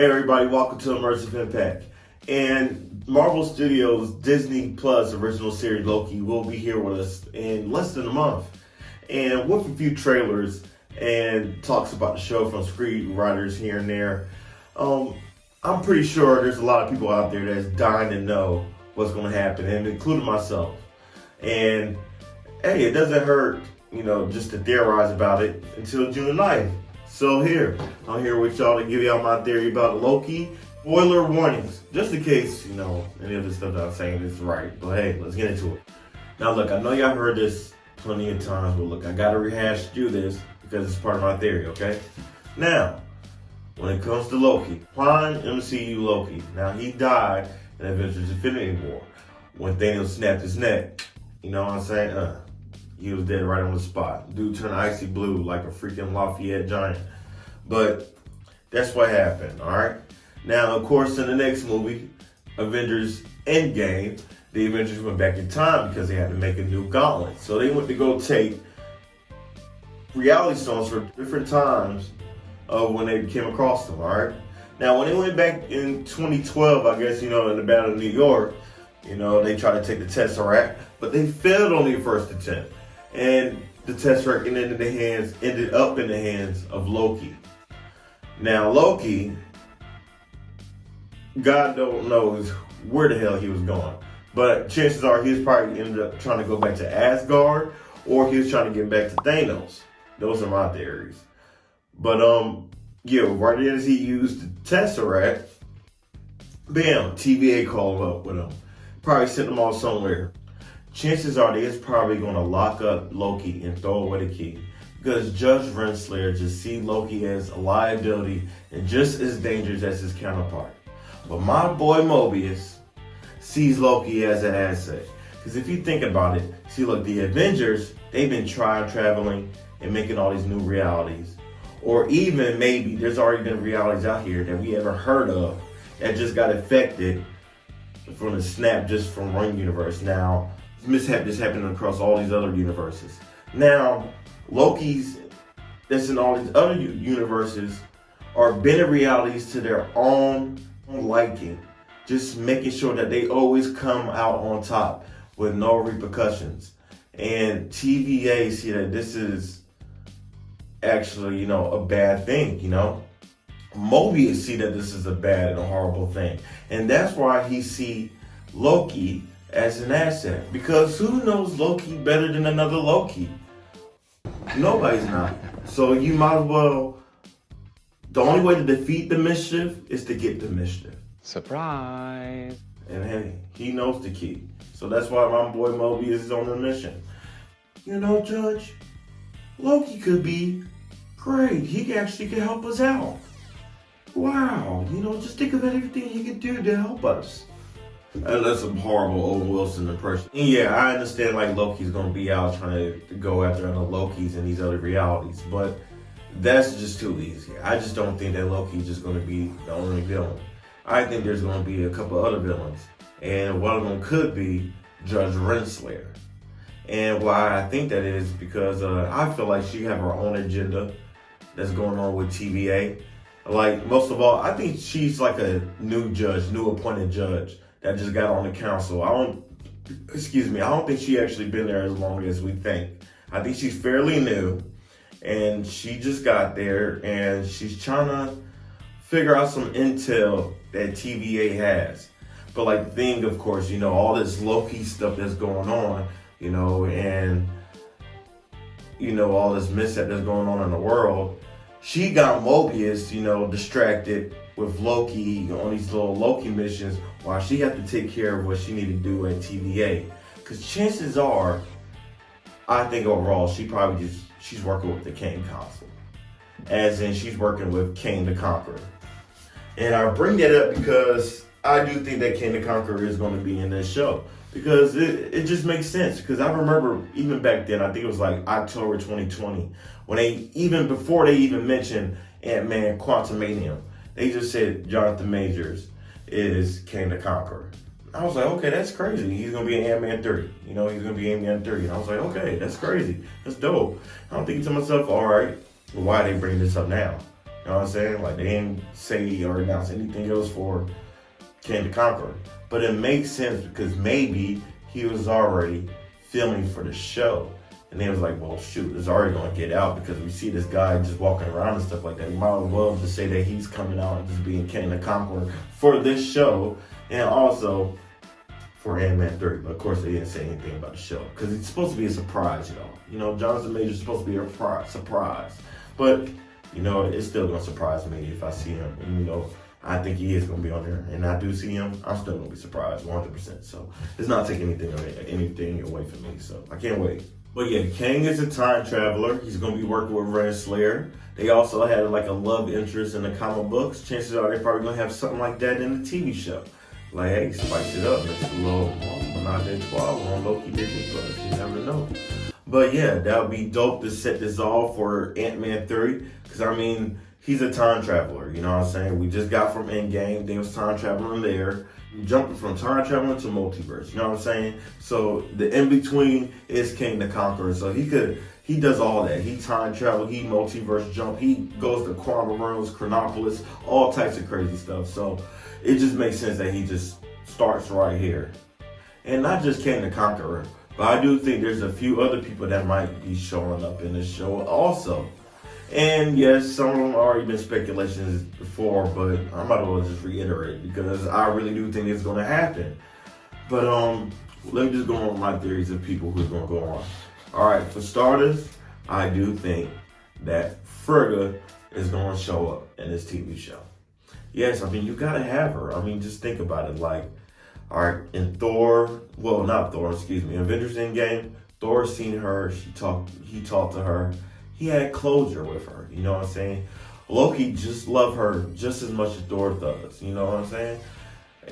Hey everybody, welcome to Immersive Impact. And Marvel Studios' Disney Plus original series Loki will be here with us in less than a month. And with a few trailers and talks about the show from screenwriters here and there, I'm pretty sure there's a lot of people out there that's dying to know what's going to happen, and including myself. And hey, it doesn't hurt, just to theorize about it until June 9th. So I'm here with y'all to give y'all my theory about Loki. Spoiler warnings, just in case, any of the stuff that I'm saying is right. But hey, let's get into it. Now look, I know y'all heard this plenty of times, but look, I gotta rehash do this because it's part of my theory, okay? Now, when it comes to Loki, prime MCU Loki. Now he died in Avengers Infinity War when Thanos snapped his neck. You know what I'm saying? He was dead right on the spot. Dude turned icy blue like a freaking Lafayette giant. But that's what happened, all right? Now, of course, in the next movie, Avengers Endgame, the Avengers went back in time because they had to make a new gauntlet. So they went to go take reality stones for different times of when they came across them, all right? Now, when they went back in 2012, I guess, in the Battle of New York, they tried to take the Tesseract, but they failed on their first attempt. And the Tesseract ended up in the hands of Loki. Now, Loki, God don't knows where the hell he was going. But chances are he was probably ended up trying to go back to Asgard, or he was trying to get back to Thanos. Those are my theories. But, right as he used the Tesseract, bam, TVA called up with him. Probably sent them all somewhere. Chances are they're probably going to lock up Loki and throw away the key. Because Judge Renslayer just see Loki as a liability and just as dangerous as his counterpart. But my boy Mobius sees Loki as an asset. Because if you think about it, see, look, the Avengers, they've been traveling and making all these new realities. Or even maybe there's already been realities out here that we haven't heard of that just got affected from the snap just from one universe. Now, mishap just happened across all these other universes. Now, Loki's that's in all these other universes are bending realities to their own liking, just making sure that they always come out on top with no repercussions. And TVA see that this is actually, a bad thing, Mobius see that this is a bad and a horrible thing. And that's why he see Loki as an asset. Because who knows Loki better than another Loki? Nobody's not. So you might as well, the only way to defeat the mischief is to get the mischief. Surprise. And hey, he knows the key. So that's why my boy Mobius is on a mission. Judge, Loki could be great. He actually could help us out. Wow, just think about everything he could do to help us. And that's a horrible Owen Wilson impression. And yeah, I understand Loki's gonna be out trying to go after other Lokis and these other realities, but that's just too easy. I just don't think that Loki's just gonna be the only villain. I think there's gonna be a couple other villains, and one of them could be Judge Renslayer. And why I think that is because I feel like she have her own agenda that's going on with TVA. Most of all, I think she's like a new appointed judge that just got on the council. I don't think she actually been there as long as we think. I think she's fairly new, and she just got there, and she's trying to figure out some intel that TVA has. But the thing, of course, all this Loki stuff that's going on, and all this mishap that's going on in the world, she got Mobius, distracted with Loki on these little Loki missions while she had to take care of what she needed to do at TVA. Because chances are, I think overall, she's working with the Kang Council. As in, she's working with Kang the Conqueror. And I bring that up because I do think that Kang the Conqueror is going to be in this show. Because it just makes sense. Because I remember even back then, I think it was October 2020, when before they even mentioned Ant-Man Quantumanium, they just said Jonathan Majors is Kang the Conqueror. I was like, okay, that's crazy. He's going to be in Ant-Man 3. He's going to be Ant-Man 3. And I was like, okay, that's crazy. That's dope. I'm thinking to myself, all right, well, why are they bringing this up now? know what I'm saying? Like, they didn't say or announce anything else for Kang the Conqueror. But it makes sense because maybe he was already filming for the show. And they was like, well, shoot, it's already going to get out because we see this guy just walking around and stuff like that. We might as well just say that he's coming out and just being Kang the Conqueror for this show and also for Ant-Man 3. But of course, they didn't say anything about the show because it's supposed to be a surprise, you know. You know, Jonathan Major's supposed to be a surprise. But, you know, it's still going to surprise me if I see him. And, you know, I think he is going to be on there, and I do see him, I'm still going to be surprised 100%. So it's not taking anything away from me. So I can't wait. But yeah, Kang is a time traveler. He's going to be working with Renslayer. They also had like a love interest in the comic books. Chances are they're probably going to have something like that in the TV show. Like, hey, spice it up. It's a little menage a trois on Loki Disney Plus. You never know. But yeah, that would be dope to set this off for Ant-Man 3. Because, I mean, he's a time traveler. You know what I'm saying? We just got from Endgame. They was time traveling there. Jumping from time traveling to multiverse. You know what I'm saying? So the in-between is Kang the Conqueror. So he does all that. He time travel, he multiverse jump, he goes to quantum realms, Chronopolis, all types of crazy stuff. So it just makes sense that he just starts right here. And not just Kang the Conqueror, but I do think there's a few other people that might be showing up in this show also. And yes, some of them already been speculations before, but I might as well just reiterate because I really do think it's going to happen. But let me just go on with my theories of people who's going to go on. All right, for starters, I do think that Frigga is going to show up in this TV show. Yes, I mean, you got to have her. I mean, just think about it. Like, all right, in Avengers Endgame, Thor seen her, he talked to her. He had closure with her, you know what I'm saying? Loki just loved her just as much as Thor does, you know what I'm saying?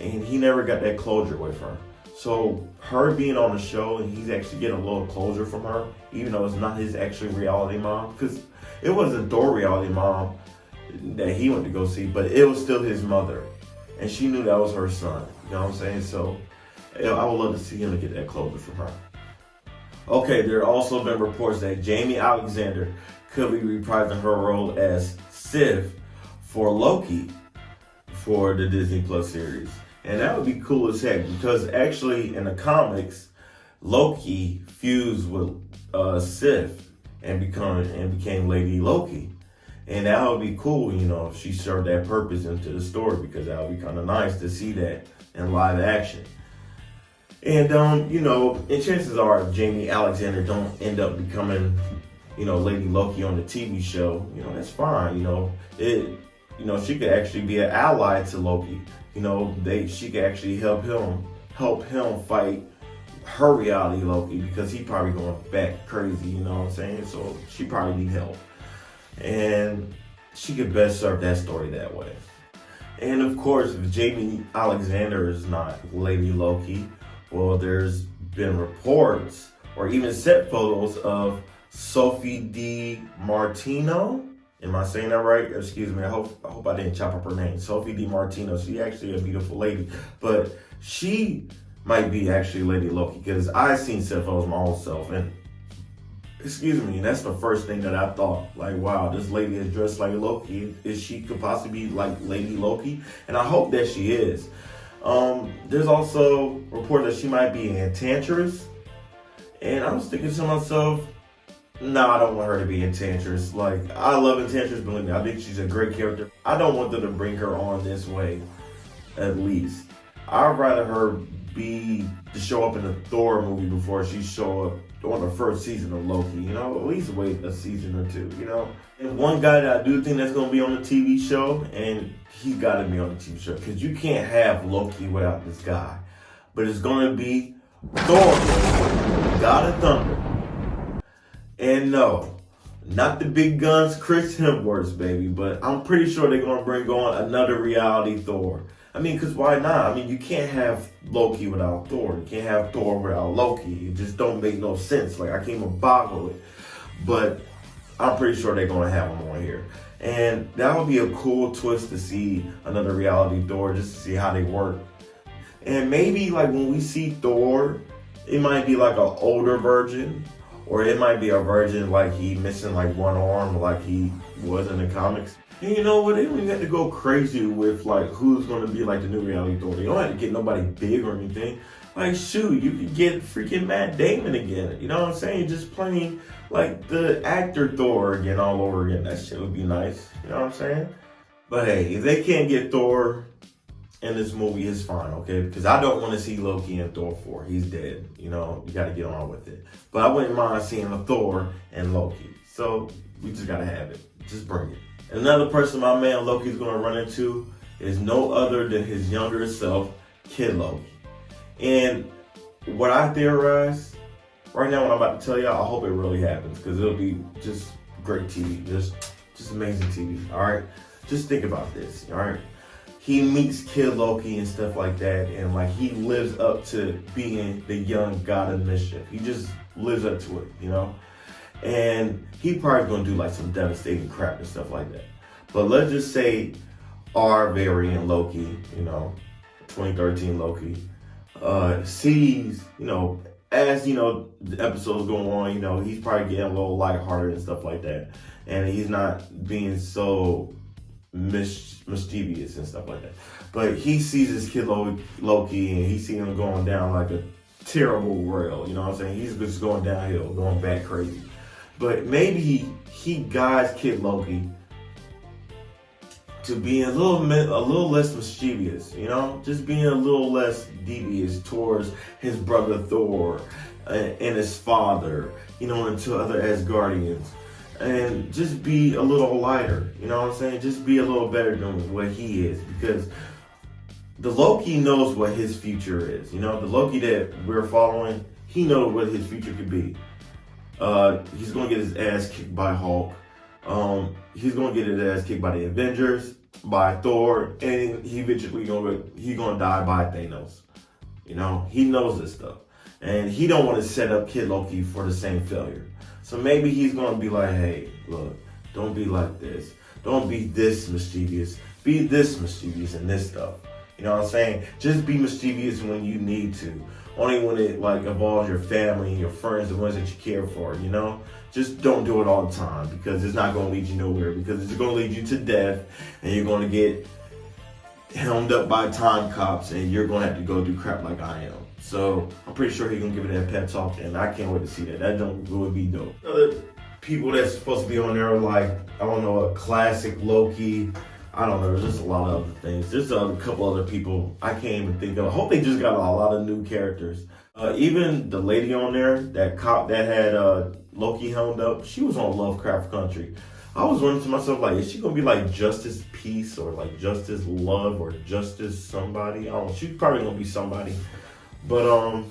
And he never got that closure with her. So her being on the show and he's actually getting a little closure from her, even though it's not his actual reality mom, because it wasn't Thor reality mom that he went to go see, but it was still his mother. And she knew that was her son, you know what I'm saying? So I would love to see him to get that closure from her. Okay, there have also been reports that Jamie Alexander could be reprising her role as Sif for Loki for the Disney Plus series. And that would be cool as heck because actually in the comics, Loki fused with Sif and became Lady Loki. And that would be cool, you know, if she served that purpose into the story because that would be kind of nice to see that in live action. And, you know, and chances are if Jamie Alexander don't end up becoming, you know, Lady Loki on the TV show, you know, that's fine. She could actually be an ally to Loki. You know, she could actually help him fight her reality Loki because he probably going back crazy, you know what I'm saying? So she probably need help. And she could best serve that story that way. And of course, if Jamie Alexander is not Lady Loki, well, there's been reports or even set photos of Sophie DiMartino. Am I saying that right? Excuse me. I hope I didn't chop up her name. Sophie DiMartino. She's actually a beautiful lady, but she might be actually Lady Loki because I seen set photos my own self, and excuse me, that's the first thing that I thought. Like, wow, this lady is dressed like Loki. Is she could possibly be like Lady Loki? And I hope that she is. There's also reports that she might be Enchantress. And I was thinking to myself, no, I don't want her to be Enchantress. Like, I love Enchantress, believe me. I think she's a great character. I don't want them to bring her on this way, at least. I'd rather her to show up in the Thor movie before she show up on the first season of Loki, you know, at least wait a season or two, you know. And one guy that I do think that's going to be on the TV show, and he's got to be on the TV show, because you can't have Loki without this guy. But it's going to be Thor, God of Thunder. And no, not the big guns Chris Hemsworth, baby, but I'm pretty sure they're going to bring on another reality Thor. I mean, because why not? I mean, you can't have Loki without Thor. You can't have Thor without Loki. It just don't make no sense. Like, I can't even boggle it. But I'm pretty sure they're going to have him on here. And that would be a cool twist to see another reality Thor, just to see how they work. And maybe, like, when we see Thor, it might be like an older version. Or it might be a version like he missing like one arm like he was in the comics. And you know what? They don't even have to go crazy with like who's gonna be like the new reality Thor. They don't have to get nobody big or anything. Like shoot, you could get freaking Matt Damon again. You know what I'm saying? Just playing like the actor Thor again all over again. That shit would be nice. You know what I'm saying? But hey, if they can't get Thor in this movie, it's fine, okay? Because I don't want to see Loki in Thor 4. He's dead. You know, you got to get on with it. But I wouldn't mind seeing a Thor and Loki. So we just got to have it. Just bring it. Another person my man Loki's going to run into is no other than his younger self, Kid Loki. And what I theorize right now, what I'm about to tell y'all, I hope it really happens because it'll be just great TV. Just amazing TV, all right? Just think about this, all right? He meets Kid Loki and stuff like that, and like he lives up to being the young God of Mischief. He just lives up to it, you know? And he probably gonna do like some devastating crap and stuff like that. But let's just say our variant Loki, you know, 2013 Loki, sees, you know, as, you know, the episodes go on, you know, he's probably getting a little lighthearted and stuff like that. And he's not being so mischievous and stuff like that. But he sees this Kid Loki and he sees him going down like a terrible rail, you know what I'm saying? He's just going downhill, going back crazy. But maybe he guides Kid Loki to be a little less mischievous, you know? Just being a little less devious towards his brother Thor and his father, you know, and to other Asgardians. And just be a little lighter, you know what I'm saying? Just be a little better than what he is, because the Loki knows what his future is. You know, the Loki that we're following, he knows what his future could be. He's gonna get his ass kicked by Hulk. He's gonna get his ass kicked by the Avengers, by Thor, and he eventually gonna die by Thanos. You know, he knows this stuff, and he don't want to set up Kid Loki for the same failure. So maybe he's going to be like, hey, look, don't be like this. Don't be this mischievous. Be this mischievous and this stuff. You know what I'm saying? Just be mischievous when you need to. Only when it like involves your family and your friends, the ones that you care for, you know? Just don't do it all the time because it's not going to lead you nowhere, because it's going to lead you to death and you're going to get helmed up by time cops and you're going to have to go do crap like I am. So I'm pretty sure he's gonna give it that pep talk, and I can't wait to see that. That would be dope. Other people that's supposed to be on there are like, I don't know, a classic Loki. I don't know, there's just a lot of other things. There's a couple other people I can't even think of. I hope they just got a lot of new characters. Even the lady on there, that cop that had Loki helmed up, she was on Lovecraft Country. I was wondering to myself, like, is she gonna be like Justice Peace or like Justice Love or Justice somebody? I don't know. She's probably gonna be somebody. But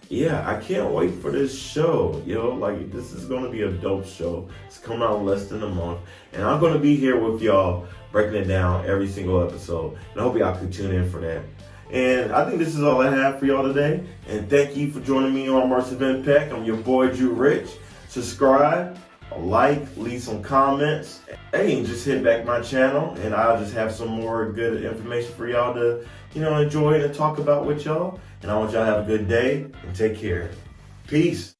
yeah, I can't wait for this show, yo. Like, this is gonna be a dope show. It's coming out in less than a month, and I'm gonna be here with y'all breaking it down every single episode. And I hope y'all can tune in for that. And I think this is all I have for y'all today. And thank you for joining me on Immersive Impact. I'm your boy Drew Rich. Subscribe, like, leave some comments. Hey, and just hit back my channel, and I'll just have some more good information for y'all to, you know, enjoy and talk about with y'all. And I want y'all to have a good day and take care. Peace.